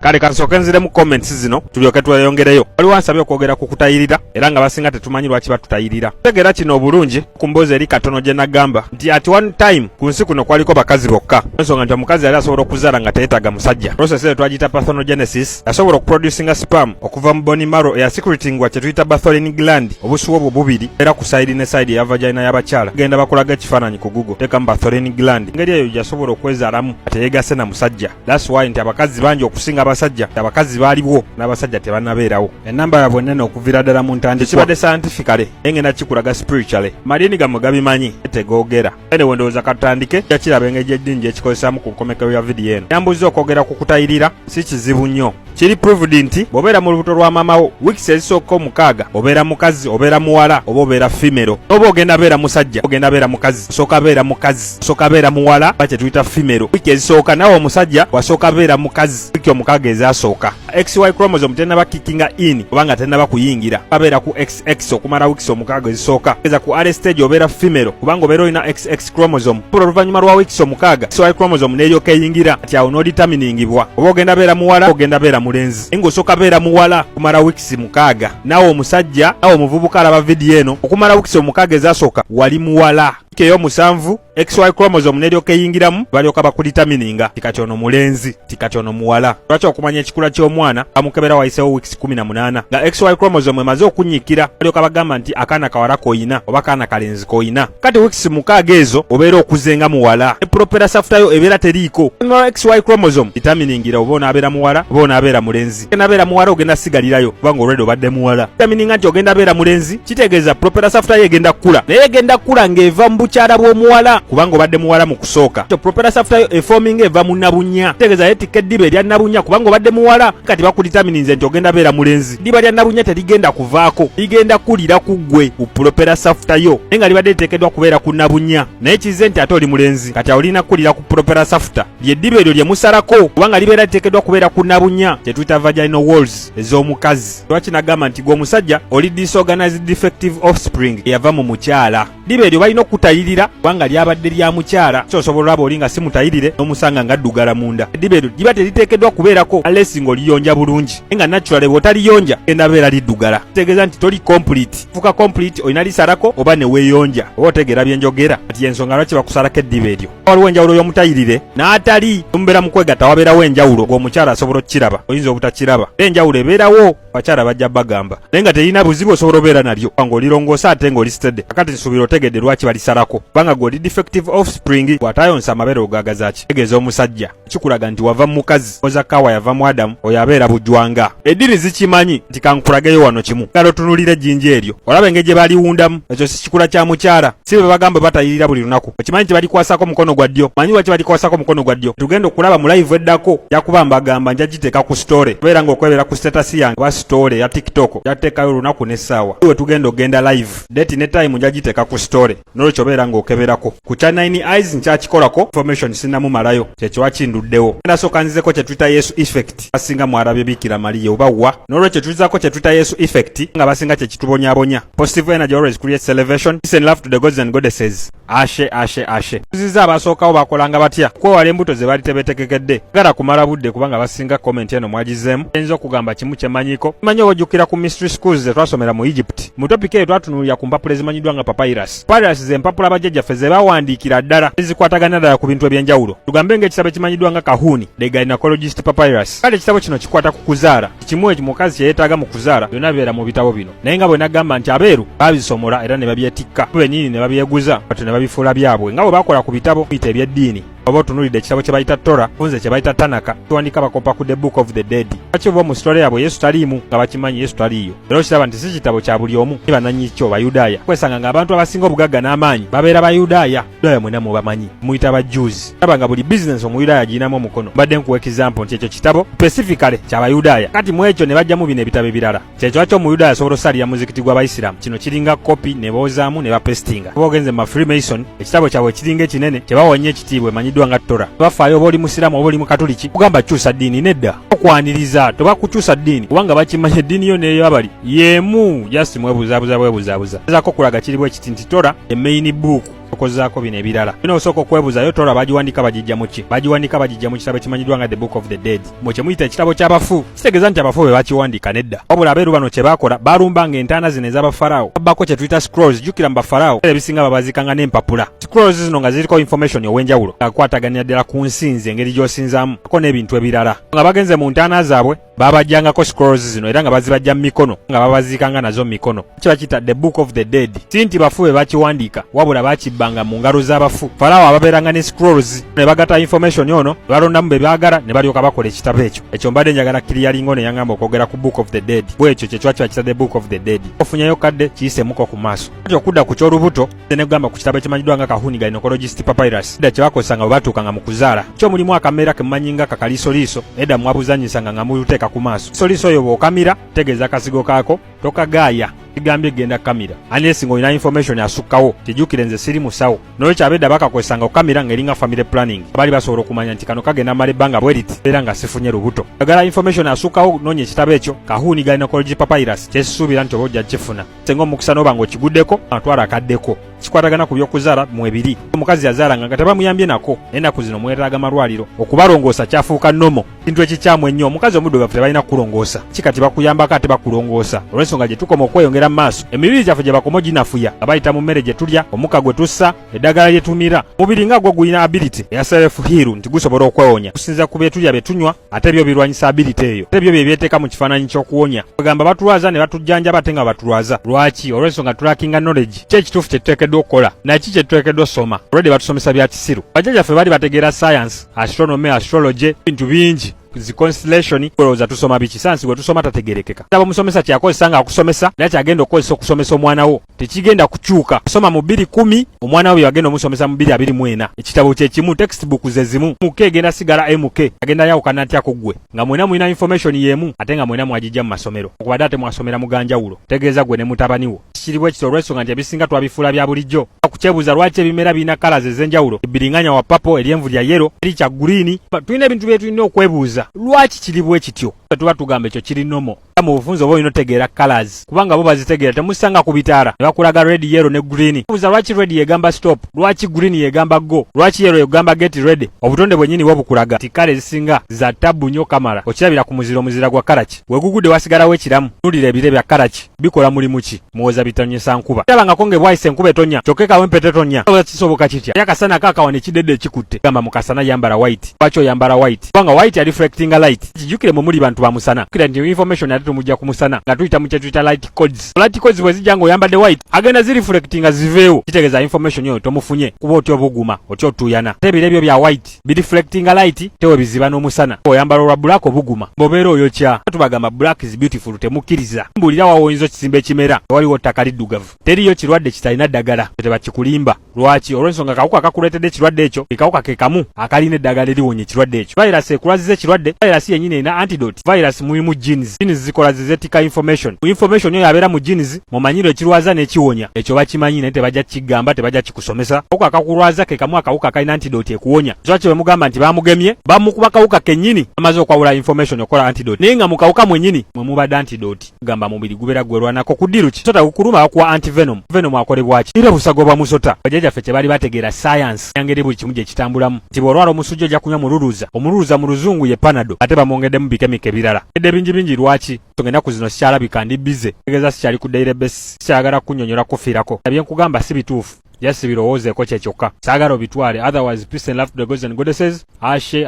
Kale kansooke nzire mu comments zino tulyoke tweyongereyo. Waliwo ansabye okwogera ku kutayirira era nga basinga tetumanyi lwaki batutayirira. Tegera kino obulungi ku mboozi eri katono gye nagamba nti at one time ku nsi kuno kwaliko bakazi bokka. Ensonga nti omukazi yali asobola okuzaala nga teyeetaaga musajja. Process eyo twagiyita parthenogenesis. Yasobola okuproducinga sperm okuva mu bone marrow eya secretinga kye tuyita Bartholin gland. Obusuwa obwo bubiri era ku side ne side ya vagina y'abakyala. Genda bakulaga ekifaananyi ku Google. Teekamu Bartholin gland. Engeri eyo yasobola okwezaalamu ate yeegase na musajja. That's why nti abakazi bangi okusinga abasajja abakazi baaliwo n'abasajja tebanabeerawo. Ennamba yaabwe nnene okuviira ddala mu ntandikwa. Kibadde scientifically engenda kikulaga spiritually. Madiini gammwe gabimanyi tegoogera. Anyway ndowooza katutandike yakiraba engeri gy'eddiini gyekikozesaamu ku nkomekero ya vidiyo eno. Yambuza okwogera ku kutayirira si kizibu nnyo. Kiri proved nti bw'obeera mu lubuto lwa maamawo wiiki ezisooka 6 obeera mukazi obeera muwala oba obeera female. Oba ogenda beera musajja ogenda beera mukazi osooka beera mukazi osooka beera muwala ba kye tuyita female. Wiiki ezisooka nawe omusajja wasooka beera mukazi wiiki 6 ezasooka. XY chromosome tennaba kickinga in obanga tennaba kuyingira babeera ku XX okumala wiiki 6 ezisooka. Eza ku early stage obeera female kubanga obeera olina XX chromosome. Oluvannyuma lwa wiiki 6 XY chromosome n'eryoka eyingira ati awo n'oditaminingibwa oba ogenda beera muwala ogenda beera mulenzi. Ng'osooka beera muwala kumala wiiki 6 nawe omusajja nawe omuvubuka alaba vidiyo eno okumala wiiki 6 ezasooka wali muwala. Eyo 7 XY chromosome n'eryoka eyingiramu balyoka bakulitamininga tikati ono mulenzi tikati ono muwala. Lwaki okumanya ekikula ky'omwana bamukebera wayiseewo wiiki 18 nga XY chromosome emaze okunyikira balyoka bagamba nti akaana kawala koyina oba kaana kalenzi koyina. Kati wiiki 6 ezo obeera okuzenga muwala. Propera safutayo ebeera teriiko. XY chromosome vitaminingira oba onaabeera muwala oba onaabeera mulenzi. Ogenda beera muwala ogenda sigalirayo kubanga olwedde obadde muwala. Vitamininga nti ogenda beera mulenzi kitegeeza propera safutayo egenda kkula naye egenda kkula ng'eva mu bukyala bw'omuwala kubanga obadde muwala mu kusooka. Propera safutayo eforminga eva mu nabunya kitegeeza yeetikka eddiba erya nabunya kubanga obadde muwala kati bakulitamininze nti ogenda beera mulenzi. Eddiba lya nabunya terigenda kuvaako ligenda kulira ku ggwe ku propera safutayo naye nga libadde liteekeddwa kubeera ku nabunya naye kize nti ate oli mulenzi kati awo lina kulira ku propera safuta ly'eddiba eryo lye musalako kubanga libeera liteekeddwa kubeera ku nabunya kye tuyita vaginal walls ez'omukazi. Lwaki nagamba nti gw'omusajja oli disorganized defective offspring eyava mu mukyala. Ddiba eryo balina okutayirira kubanga lyabadde lya mukyala so osobola olaba oli nga si mutayirire n'omusanga ng'addugala munda. Eddiba eryo liba teriteekeddwa kubeerako unless ng'oliyonja bulungi nga naturally bw'otaliyonja genda beera liddugala. Kitegeeza nti toli complete. Fuka complete olina lisalako oba ne weeyonja oba otegeera bye njogera ati ensonga lwaki bakusalako eddiba eryo. Waliwo enjawulo y'omutayirire n'atali omubeera mu kwegatta wabeerawo enjawulo ng'omukyala asobola okukiraba oyinza obutakiraba. Enjawulo ebeerawo abakyala bajja bagamba naye nga terina buzibu osobola obeera nalyo nga olirongoosa ate ng'olisitedde akati nsuubira otegedde lwaki balisalako kubanga gweoli defective offspring bw'atayonsa amabeere ogagaza ki tegeeza omusajja kikulaga nti wava mu mukazi oza kawa yava mu Adamu oyo abeera bujwanga. Eddiini zikimanyi nti kankulageyo wano kimu kale otunulira ejjinja eryo olaba engeri gye baliwundamu ekyo si kikula kya mukyala si bwe bagamba batayirira buli lunaku. Okimanyi nti balikwasako mukono gwa ddyo manyi lwaki balikwasako mukono gwa ddyo. Tugenda okulaba mu live eddako jakuba mbagamba nja giteeka ku story obeera ng'okwebera ku status yange oba story ya TikTok jateekayo olunaku n'essaawa iwe tugenda ogenda live date ne time nja giteeka ku story n'olwekyo obeera ng'okeberako ku cha 9 eyes nkyakikolako information sinnamumalayo kyekyo wakinduddewo. Ndasooka nzizeko kye tuyita Yesu effect basinga mwalabye Bikira Maria oba wa n'olwekyo tulizaako kye tuyita Yesu effect nga basinga kye kitubonyaabonya. Positive energy always creates elevation. Peace and love to the gods and goddesses. Ashe ashe ashe. Tuziza abasookawo bakolanga batya kwewala embuto ze bali tebetegekedde gara kumala budde kubanga basinga comment eno mwagizeemu. Enzo okugamba kimu kyemanyiko manyi ojjukira ku mystery schools ze twasomera mu Egypt mu topic eyo twatunuulira ku mpapula ezimanyiddwa nga papyrus. Papyrus ze mpapula bajjajjaffe ze bawandiikira ddala ezikwatagana ddala ku bintu ebyenjawulo. Tugambe ng'ekitabo ekimanyiddwa nga kahuni the gynecologist papyrus. Kale ekitabo kino kikwata ku kuzaala kimu ekyo mukazi kye yeetaaga mu kuzaala byonna bibeera mu bitabo bino naye nga bwe nagamba nti abeeru baabisomola era ne babyetikka bennyini ne babyeguza batu ne babifuula byabwe nga bwe bakola ku bitabo biyita ebyeddiini. Oba otunuulidde ekitabo kye bayita Tora funze kye bayita Tanaka kiwandika bakopa ku the book of the dead. Lwaki oba mu sitole yaabwe Yesu taliimu nga bakimanyi Yesu taliiyo era okiraba nti si kitabo kya buli omu ni bannanyikyo Bayudaaya. Kwesanga ng'abantu abasinga obugagga n'amaanyi babeera Bayudaaya. Bayudaaya mwena mubamanyi muyita Bajuzi. Laba nga buli bizinesi Omuyudaaya agirinamu omukono. Mbadde nkuwa example nti ekyo kitabo specifically kya Bayudaaya kati mu ekyo ne bajjamu bino ebitabo ebirala. Kyekyo lwaki Omuyudaaya asobola osalira muzikiti gw'Abayisiraamu kino kiringa kopi ne boozaamu ne bapestinga. Oba ogenze mu Freemason ekitabo kyabwe kiringa ekinene kye bawonye ekitiibwa emanyiddwa nga Tora. Bafaayo oba oli musiraamu oba oli mukatoliki kugamba kyusa ddiini nedda okwaniriza toba kukyusa ddiini kubanga bakimanya eddiini yo neyo abali yemu just mwebuzaabuza bwebuzaabuza. Ezaako kulaga kiri bwe kiti nti Tora the main book okozaako bino ebirala. Bino osooka okwebuuzayo tola bagiwandika bagijja mu ki? Bagiwandika bagijja mu kitabo kimanyiddwa nga The Book of the Dead. Mwe kye muyita ekitabo ky'abafu. Kitegeeza nti abafu be bakiwandiika nedda. Wabula abeeru bano kye baakola balumbanga entaana zino ez'Abafalaawo. Babbako kye tuyita scrolls. Jjukira mu Bafalaawo ebisinga babazikanga n'empapula. Scrolls zino nga ziriko information ow'enjawulo. Akwataganira ddala ku nsinzi engeri gy'osinzaamu. Ako n'ebintu ebirala. Nga bagenze mu ntaana zaabwe babajjangako scrolls zino era nga bazibajja mu mikono nga babaziikanga nazo mu mikono. Kiba kita The Book of the Dead. Si nti bafu be bakiwandiika wabula bakibbanga mu ngalo z'abafu. Falaawo ababeeranga ne scrolls ne bagata information ono ne balondamu be baagala ne balyoka bakola ekitabo ekyo. Ekyo mbadde njagala Kiriyalingo ne yangamba okwogera ku Book of the Dead. Bwekyo kye kiba kita The Book of the Dead. Ofunyayo kadde kiyisemuko ku maaso. Kati okudda ku ky'olubuto ne kugamba ku kitabo ekimanyiddwa nga Kahuni Gynecologist Papyrus. Edda kye bakozesanga bwe batuukanga mu kuzaala. Kyo mulimu akameera ke mumanyi nga kakaliisoliiso edda mwabuzanyisanga nga muluteeka ku maaso. Soliiso oyo bw'okamira tegeeza akasigo kaako tokagaaya. Kigambye genda kamera unless ng'olina information asukkawo. Kijjukire nze siri musawo n'olwekyo abedda bakakozesanga okamera ng'eringa family planning. Abaali basobola okumanya nti kano kagenda mala ebbanga bwe riti era nga sifunye lubuto. Agala information asukkawo noonya ekitabo ekyo Kahuni Gynecology Papyrus kyesisuubira nti oba ojja kifuna. Senga omukisa n'oba ng'okiguddeko atwala akaddeko. Kikwatagana ku by'okuzaala mu ebiri. Omukazi yazaalanga nga tebamuyambye nako. Ennaku zino mwetaaga malwaliro. Okubalongoosa kyafuuka nnomo. Kintu ekikyamu ennyo. Omukazi omuddugavu tebalina kulongoosa. Kikati bakuyambako ate bakulongoosa. Olw'ensonga gye tukoma okweyongera mu maaso. Emibiri gyaffe gye bakomo ginafuya. Abayita mu mmere gye tulya, omukka gwe tussa, eddagala lye tumira. Mubiri nga gwo gulina ability eya self heal nti gusobola okwewonya. Kusinza ku bye tulya bye tunywa ate byo birwanyisa ability eyo. Ate byo bye byeteeka mu kifaananyi ky'okuwonya. Bagamba batulwaza ne batujjanjaba ate nga batulwaza. Lwaki? Olw'ensonga tulackinga knowledge. Ki ekituufu kye tuteekeddwa okukola? Naki kye tuteekeddwa osoma? Olwedde batusomesa bya kisiru. Bajjajjaffe baali bategeera science, astronomy, astrology, bintu bingi. Zi constellation kulowooza tusoma biki sansi gwe tusoma tategerekeka. Taba musomesa kyakozesa nga akusomesa naye kyagenda okukozesa okusomesa omwana wo tekigenda kukyuka. Soma mu 2:10 omwana wo yagenda omusomesa mu 2:24. Ekitabo kye kimu, textbook ze zimu. MK egenda sigala MK. Agenda yawukana atya ku ggwe nga mwena mulina information yemu ate nga mwena mwagijja mu masomero. Okubadde ate mwasomera muganjawulo. Tegeeza gwe ne mutabani wo. Kiriwo ekitabo olw'ensonga nti ebisinga twabifuula bya bulijjo. Kukyebuuza lwaki ebimera birina kala ez'enjawulo. Ebbiringanya wa papo, eryenvu lya yero, eri kya green. Tulina ebintu bye tulina okwebuuza. Lwaki kiri bwe kityo? Tuba tugamba ekyo kiri nomo. Mu bufunzo bo olina otegeera colors kubanga bo bazitegeera temusanga ku bitaala ne bakulaga red, yellow ne green. Buuza lwaki red yegamba stop, lwaki green yegamba go, lwaki yellow yegamba get ready. Obutonde bwennyini bwo bukulaga ti kale ezisinga za tabu nnyo kamala. Okirabira ku muzira gwa karaki wegugudde wasigalawo ekiramu. Nulira ebire bya karaki bikola mulimu ki? Muwoza bitonyesa nkuba. Tabanga konge bwayise enkuba etonya kyokeka wempete tonya. Oba kisoboka kitya? Yakasana kakawa ne kidedde ekikutte. Gamba mukasana yambala white. Lwaki oyambala white? Kubanga white ya reflecting light. Kijjukire mu muli bantu ba musana. Kira nti information ate tumujja ku musana nga tuyita mu kye tuyita light codes. Light codes bwe zijja ng'oyambadde white agenda zireflectinga ziveewo. Kitegeeza information yo tomufunye kuba otyo buguma otyo tuyana. Ebire ebyo bya white bireflectinga light tewe biziba n'omusana. Oyambala olwa black obuguma. Mbobeera oyo kya. Tubagamba black is beautiful temukkiriza. Mbulira wawoyinza ekisimba ekimera waliwo ttaka liddugavu. Teriyo kirwadde kitalina ddagala tebakikulimba. Lwaki? Olw'ensonga kawuka kakuleetedde ekirwadde ekyo ekawuka ke kamu akalina eddagala eriwonya ekirwadde ekyo. Virus ekulwaziza ekirwadde. Virus yennyini erina antidote. Virus mulimu genes. Genes zikola zezetika information. Information yo yabeera mu genes mumanyiro ekirwaza n'ekiwonya. Ekyo bakimanyi naye tebajja kigamba tebajja kikusomesa. Kawuka akakulwaza ke kamu akawuka kalina antidote ekuwonya. Lwaki bwe mugamba nti bamugemye bamukuba kawuka kennyini amaze okwawula information okola antidote. Naye nga mu kawuka mwennyini mwe mubadde antidote. Gamba mubiri gubeera gwerwanako ku ddiru ki? Sota kukuluma bakuwa antivenom. Venom akolebwa ki? Era busago bwa musota. Bajjajjaffe kye baali bategeera science yangeri buli kimu gye kitambulamu. Nti bw'olwala omusujja ojja kunywa mululuza. Omululuza mu luzungu ye panado ate bamwongeddemu bikemike ebirala. Edde bingi lwaki? Ennaku zino sikyalabika ndi bize. Tegeeza sikyali ku daily basis. Sikyagala kunnyonnyola kufiirako. Ebye nkugamba si bituufu. Just birowoozeeko kye kyokka. Saagala obitwale. Otherwise peace and love to the gods and goddesses. Ashe.